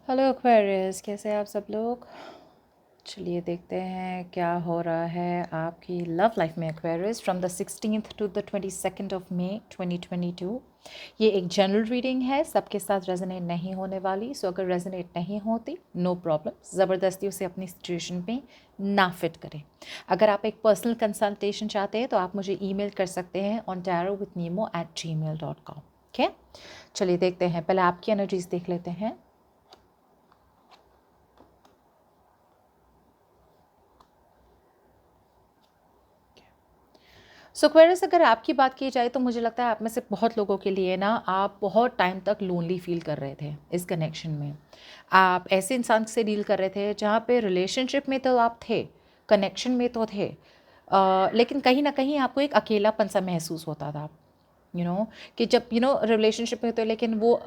Hello Aquarius, कैसे हैं आप सब लोग। चलिए देखते हैं क्या हो रहा है आपकी लव लाइफ में Aquarius from the 16th to the 22nd of May 2022। ये एक जनरल रीडिंग है, सबके साथ रेजोनेट नहीं होने वाली। सो अगर रेजोनेट नहीं होती नो प्रॉब्लम, ज़बरदस्ती उसे अपनी सिचुएशन पे ना फिट करें। अगर आप एक पर्सनल कंसल्टेशन चाहते हैं तो आप मुझे ईमेल कर सकते हैं on tarotwithnemo@gmail.com। ओके, चलिए देखते हैं। पहले आपकी एनर्जीज देख लेते हैं। सो एक्वेरियस, अगर आपकी बात की जाए तो मुझे लगता है आप में से बहुत लोगों के लिए ना, आप बहुत टाइम तक लोनली फील कर रहे थे इस कनेक्शन में। आप ऐसे इंसान से डील कर रहे थे जहाँ पे रिलेशनशिप में तो आप थे, कनेक्शन में तो थे, लेकिन कहीं ना कहीं आपको एक अकेलापन सा महसूस होता था। कि जब रिलेशनशिप में तो, लेकिन वो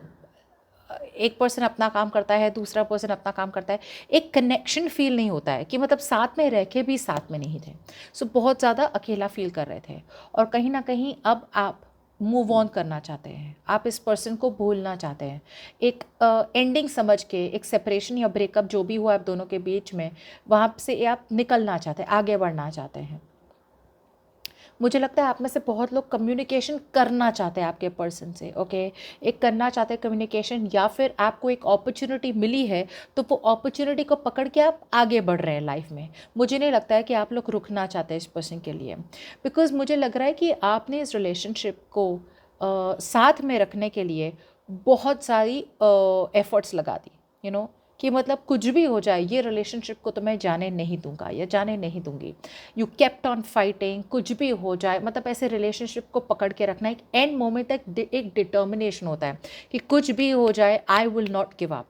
एक पर्सन अपना काम करता है, दूसरा पर्सन अपना काम करता है, एक कनेक्शन फील नहीं होता है कि मतलब साथ में रह के भी साथ में नहीं थे। सो बहुत ज़्यादा अकेला फील कर रहे थे और कहीं ना कहीं अब आप मूव ऑन करना चाहते हैं, आप इस पर्सन को भूलना चाहते हैं। एक एंडिंग समझ के, एक सेपरेशन या ब्रेकअप जो भी हुआ आप दोनों के बीच में, वहाँ से आप निकलना चाहते हैं, आगे बढ़ना चाहते हैं। मुझे लगता है आप में से बहुत लोग कम्युनिकेशन करना चाहते हैं आपके पर्सन से। ओके, एक करना चाहते हैं कम्युनिकेशन, या फिर आपको एक अपॉर्चुनिटी मिली है तो वो अपॉर्चुनिटी को पकड़ के आप आगे बढ़ रहे हैं लाइफ में। मुझे नहीं लगता है कि आप लोग रुकना चाहते हैं इस पर्सन के लिए, बिकॉज मुझे लग रहा है कि आपने इस रिलेशनशिप को साथ में रखने के लिए बहुत सारी एफर्ट्स लगा दी। कि मतलब कुछ भी हो जाए, ये रिलेशनशिप को तो मैं जाने नहीं दूंगा या जाने नहीं दूंगी। यू केप्ट ऑन फाइटिंग, कुछ भी हो जाए, मतलब ऐसे रिलेशनशिप को पकड़ के रखना। एक एंड मोमेंट तक एक डिटर्मिनेशन होता है कि कुछ भी हो जाए, I will not give up.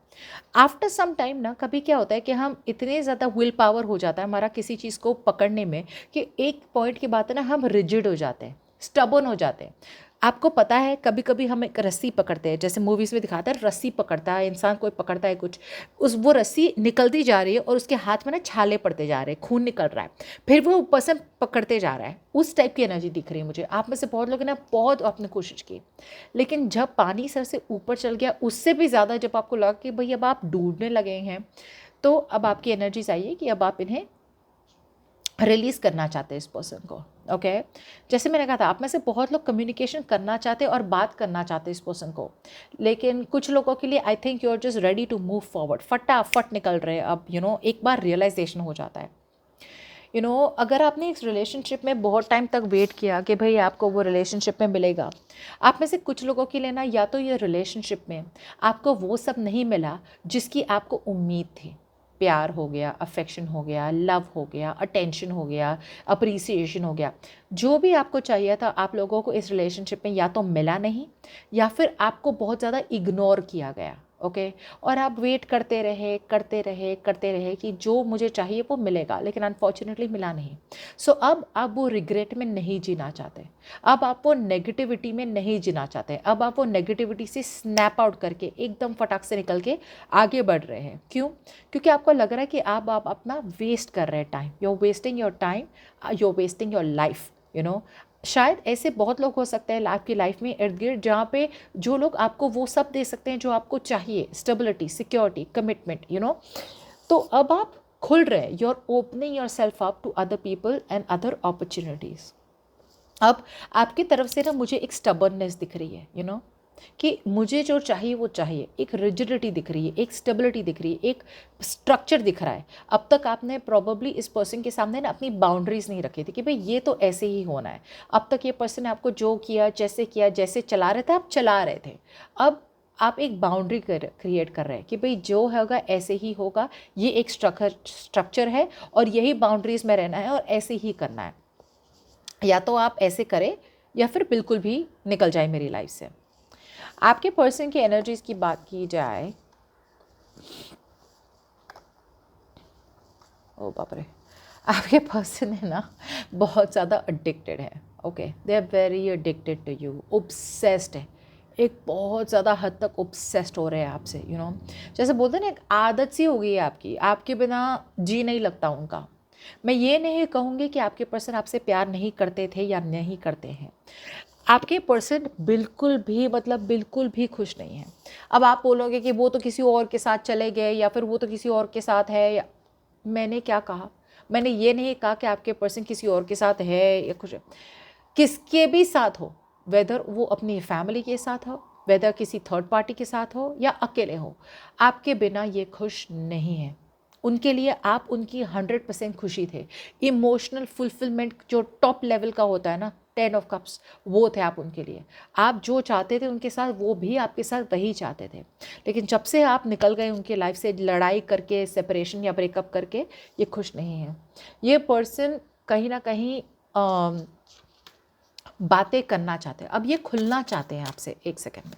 After some time ना, कभी क्या होता है कि हम इतने ज़्यादा विल पावर हो जाता है हमारा किसी चीज़ को पकड़ने में, कि एक पॉइंट की बात है ना, हम रिजिड हो जाते हैं, स्टबन हो जाते हैं। आपको पता है, कभी कभी हम एक रस्सी पकड़ते हैं, जैसे मूवीज़ में दिखाता है, रस्सी पकड़ता है इंसान, कोई पकड़ता है कुछ, उस वो रस्सी निकलती जा रही है और उसके हाथ में ना छाले पड़ते जा रहे हैं, खून निकल रहा है, फिर वो ऊपर से पकड़ते जा रहा है। उस टाइप की एनर्जी दिख रही है मुझे। आप में से बहुत लोग ना, बहुत आपने कोशिश की, लेकिन जब पानी सर से ऊपर चल गया, उससे भी ज़्यादा जब आपको लगा कि भाई अब आप डूबने लगे हैं, तो अब आपकी एनर्जीज आई है कि अब आप इन्हें रिलीज़ करना चाहते हैं इस पर्सन को। ओके, जैसे मैंने कहा था, आप में से बहुत लोग कम्युनिकेशन करना चाहते हैं और बात करना चाहते हैं इस पर्सन को, लेकिन कुछ लोगों के लिए I think you are just ready to move forward, फटाफट निकल रहे हैं अब। एक बार रियलाइजेशन हो जाता है। अगर आपने इस रिलेशनशिप में बहुत टाइम तक वेट किया कि भाई आपको वो रिलेशनशिप में मिलेगा, आप में से कुछ लोगों के लिए ना, या तो ये रिलेशनशिप में आपको वो सब नहीं मिला जिसकी आपको उम्मीद थी। प्यार हो गया, अफेक्शन हो गया, लव हो गया, अटेंशन हो गया, अप्रिसिएशन हो गया, जो भी आपको चाहिए था आप लोगों को इस रिलेशनशिप में या तो मिला नहीं, या फिर आपको बहुत ज़्यादा इग्नोर किया गया। ओके, और आप वेट करते रहे करते रहे करते रहे कि जो मुझे चाहिए वो मिलेगा, लेकिन अनफॉर्चुनेटली मिला नहीं। सो अब आप वो रिग्रेट में नहीं जीना चाहते, अब आप वो नेगेटिविटी में नहीं जीना चाहते, अब आप वो नेगेटिविटी से स्नैप आउट करके एकदम फटाक से निकल के आगे बढ़ रहे हैं। क्यों? क्योंकि आपको लग रहा है कि आप अपना वेस्ट कर रहे हैं time, you are wasting your time, you are wasting your life. शायद ऐसे बहुत लोग हो सकते हैं आपकी लाइफ में इर्द गिर्द, जहाँ पे जो लोग आपको वो सब दे सकते हैं जो आपको चाहिए, स्टेबिलिटी, सिक्योरिटी, कमिटमेंट। तो अब आप खुल रहे हैं, you are opening yourself up to other people and other opportunities. अब आपकी तरफ से ना मुझे एक स्टबर्ननेस दिख रही है, कि मुझे जो चाहिए वो चाहिए। एक रिजिडिटी दिख रही है, एक स्टेबिलिटी दिख रही है, एक स्ट्रक्चर दिख रहा है। अब तक आपने प्रॉबेबली इस पर्सन के सामने ना अपनी बाउंड्रीज नहीं रखी थी कि भाई ये तो ऐसे ही होना है। अब तक ये पर्सन ने आपको जो किया, जैसे चला रहे थे, आप चला रहे थे। अब आप एक बाउंड्री क्रिएट कर रहे हैं कि भाई जो होगा ऐसे ही होगा, ये एक स्ट्रक्चर है और यही बाउंड्रीज में रहना है और ऐसे ही करना है। या तो आप ऐसे करें या फिर बिल्कुल भी निकल जाए मेरी लाइफ से। आपके पर्सन की एनर्जीज की बात की जाए, ओ बाप रे, आपके पर्सन है ना, बहुत ज़्यादा एडिक्टेड है। Okay, they are very addicted to you, obsessed है, एक बहुत ज़्यादा हद तक ऑब्सेस्ड हो रहे हैं आपसे। जैसे बोलते हैं ना, एक आदत सी हो गई है आपकी, आपके बिना जी नहीं लगता उनका। मैं ये नहीं कहूँगी कि आपके पर्सन आपसे प्यार नहीं करते थे या नहीं करते हैं। आपके पर्सन बिल्कुल भी, मतलब बिल्कुल भी खुश नहीं है। अब आप बोलोगे कि वो तो किसी और के साथ चले गए या फिर वो तो किसी और के साथ है, या मैंने क्या कहा, मैंने ये नहीं कहा कि आपके पर्सन किसी और के साथ है या कुछ, किसके भी साथ हो, वेदर वो अपनी फैमिली के साथ हो, वेदर किसी थर्ड पार्टी के साथ हो या अकेले हो, आपके बिना ये खुश नहीं है। उनके लिए आप उनकी 100% खुशी थे। इमोशनल फुलफिलमेंट जो टॉप लेवल का होता है ना, 10 ऑफ कप्स, वो थे आप उनके लिए। आप जो चाहते थे उनके साथ, वो भी आपके साथ वही चाहते थे। लेकिन जब से आप निकल गए उनके लाइफ से, लड़ाई करके, सेपरेशन या ब्रेकअप करके, ये खुश नहीं है। ये पर्सन कहीं ना कहीं बातें करना चाहते हैं, अब ये खुलना चाहते हैं आपसे। एक सेकेंड में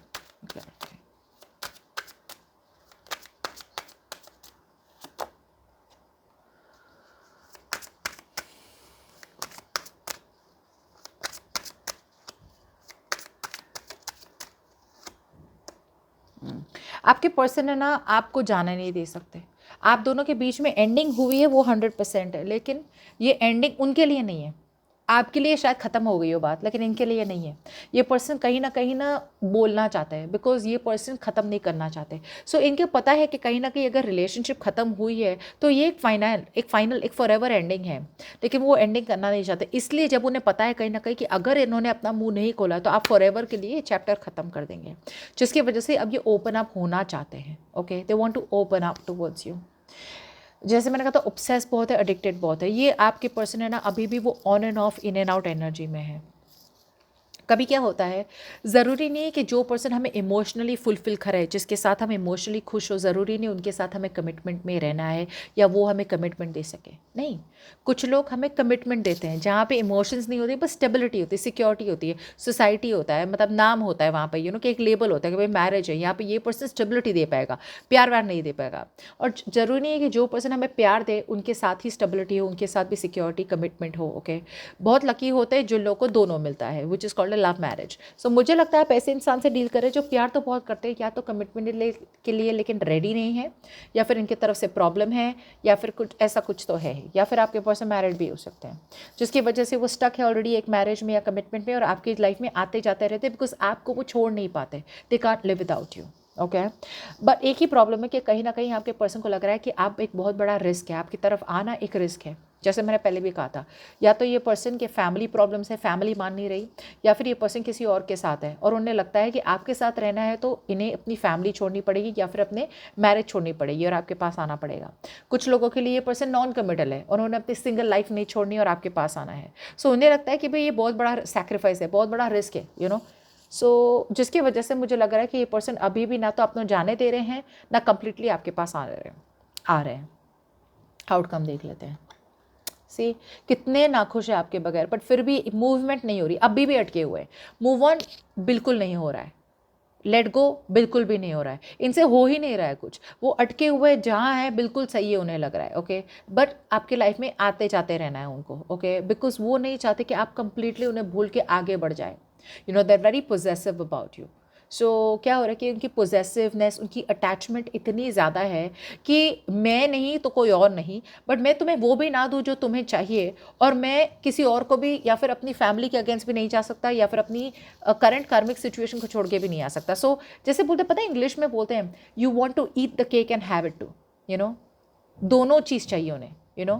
आपके पर्सन है ना, आपको जाने नहीं दे सकते। आप दोनों के बीच में एंडिंग हुई है वो 100% है, लेकिन ये एंडिंग उनके लिए नहीं है। आपके लिए शायद ख़त्म हो गई हो बात, लेकिन इनके लिए नहीं है। ये पर्सन कहीं ना बोलना चाहते हैं, बिकॉज ये पर्सन ख़त्म नहीं करना चाहते। सो इनको पता है कि कहीं ना कहीं अगर रिलेशनशिप ख़त्म हुई है तो ये एक फॉरएवर एंडिंग है, लेकिन वो एंडिंग करना नहीं चाहते। इसलिए जब उन्हें पता है कहीं ना कहीं कि अगर इन्होंने अपना मुंह नहीं खोला तो आप फॉरएवर के लिए चैप्टर ख़त्म कर देंगे, जिसकी वजह से अब ये ओपन अप होना चाहते हैं। Okay, they want to open up towards you. जैसे मैंने कहा था, ऑब्सेस बहुत है, एडिक्टेड बहुत है। ये आपके पर्सन है ना, अभी भी वो on end of, in and out energy में है। कभी क्या होता है, ज़रूरी नहीं है कि जो पर्सन हमें इमोशनली फुलफिल करे, जिसके साथ हम इमोशनली खुश हो, ज़रूरी नहीं उनके साथ हमें कमिटमेंट में रहना है या वो हमें कमिटमेंट दे सके। नहीं, कुछ लोग हमें कमिटमेंट देते हैं जहाँ पे इमोशंस नहीं होती, बस स्टेबिलिटी होती है, सिक्योरिटी होती है, सोसाइटी होता है, मतलब नाम होता है वहाँ पे, कि एक लेबल होता है कि भाई मैरिज है, यहाँ पे ये पर्सन स्टेबिलिटी दे पाएगा, प्यार व्यार नहीं दे पाएगा। और ज़रूरी नहीं है कि जो पर्सन हमें प्यार दे उनके साथ ही स्टेबिलिटी हो, उनके साथ भी सिक्योरिटी, कमिटमेंट हो। ओके, बहुत लकी होते हैं जिन लोगों को दोनों मिलता है, which is called love marriage. So मुझे लगता है आप ऐसे इंसान से डील करें जो प्यार तो बहुत करते हैं, या तो कमिटमेंट के लिए लेकिन रेडी नहीं है, या फिर इनकी तरफ से प्रॉब्लम है, या फिर कुछ ऐसा कुछ तो है, या फिर आपके पर्सन मैरिड भी हो सकते हैं, जिसकी वजह से वो स्टक है ऑलरेडी एक मैरिज में या कमिटमेंट में, और आपकी लाइफ में आते जाते रहते हैं, बिकॉज आपको वो छोड़ नहीं पाते। They can't live without you. Okay, but एक ही प्रॉब्लम है कि कहीं ना कहीं आपके पर्सन को लग रहा है कि आप एक बहुत बड़ा रिस्क है, आपकी तरफ आना एक रिस्क है। जैसे मैंने पहले भी कहा था, या तो ये पर्सन के फैमिली प्रॉब्लम्स है, फैमिली मान नहीं रही, या फिर ये पर्सन किसी और के साथ है और उन्हें लगता है कि आपके साथ रहना है तो इन्हें अपनी फैमिली छोड़नी पड़ेगी या फिर अपने मैरिज छोड़नी पड़ेगी और आपके पास आना पड़ेगा। कुछ लोगों के लिए ये पर्सन नॉन कमिटल है और उन्हें अपनी सिंगल लाइफ नहीं छोड़नी और आपके पास आना है। सो उन्हें लगता है कि भाई ये बहुत बड़ा सैक्रिफाइस है, बहुत बड़ा रिस्क है, सो जिसकी वजह से मुझे लग रहा है कि ये पर्सन अभी भी ना तो अपना जाने दे रहे हैं, ना कंप्लीटली आपके पास आ रहे हैं। आउटकम देख लेते हैं। सी, कितने नाखुश है आपके बगैर, बट फिर भी मूवमेंट नहीं हो रही, अभी भी अटके हुए हैं। मूव ऑन बिल्कुल नहीं हो रहा है, लेट गो बिल्कुल भी नहीं हो रहा है, इनसे हो ही नहीं रहा है कुछ। वो अटके हुए जहाँ है बिल्कुल सही है, उन्हें लग रहा है। ओके, बट आपके लाइफ में आते जाते रहना है उनको। ओके, बिकॉज वो नहीं चाहते कि आप कंप्लीटली उन्हें भूल के आगे बढ़ जाए। They are very possessive about you. So क्या हो रहा है कि उनकी पोजेसिवनेस, उनकी अटैचमेंट इतनी ज़्यादा है कि मैं नहीं तो कोई और नहीं, बट मैं तुम्हें वो भी ना दूँ जो तुम्हें चाहिए, और मैं किसी और को भी या फिर अपनी फैमिली के अगेंस्ट भी नहीं जा सकता, या फिर अपनी करंट कार्मिक सिचुएशन को छोड़ के भी नहीं आ सकता। सो जैसे बोलते, पता है इंग्लिश में बोलते हैं, you want to eat the cake and have it too, दोनों चीज़ चाहिए उन्हें,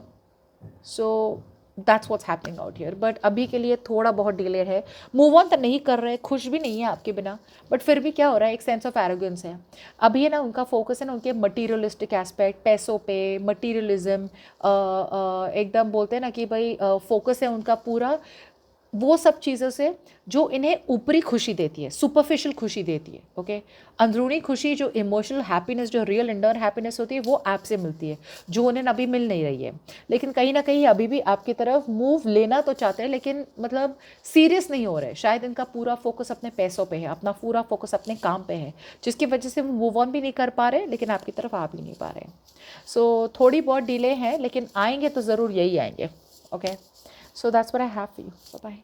so that's what's happening out here. But अभी के लिए थोड़ा बहुत डिले है, मूव ऑन तो नहीं कर रहे, खुश भी नहीं है आपके बिना, बट फिर भी क्या हो रहा है, एक सेंस ऑफ एरोगेंस है। अभी है ना, उनका फोकस है ना उनके मटीरियलिस्टिक एस्पेक्ट, पैसों पे, मटीरियलिज्म, एकदम बोलते हैं ना कि भाई फोकस है उनका पूरा वो सब चीज़ों से जो इन्हें ऊपरी खुशी देती है, सुपरफिशियल खुशी देती है। ओके, अंदरूनी खुशी, जो इमोशनल हैप्पीनेस, जो रियल इंडर हैप्पीनेस होती है, वो आपसे मिलती है, जो उन्हें अभी मिल नहीं रही है। लेकिन कहीं ना कहीं अभी भी आपकी तरफ मूव लेना तो चाहते हैं, लेकिन मतलब सीरियस नहीं हो रहे। शायद इनका पूरा फोकस अपने पैसों पे है, अपना पूरा फोकस अपने काम पे है, जिसकी वजह से वो मूव ऑन भी नहीं कर पा रहे, लेकिन आपकी तरफ आ भी नहीं पा रहे। सो थोड़ी बहुत डिले है, लेकिन आएंगे तो ज़रूर यही आएंगे। Okay, so that's what I have for you. Bye bye.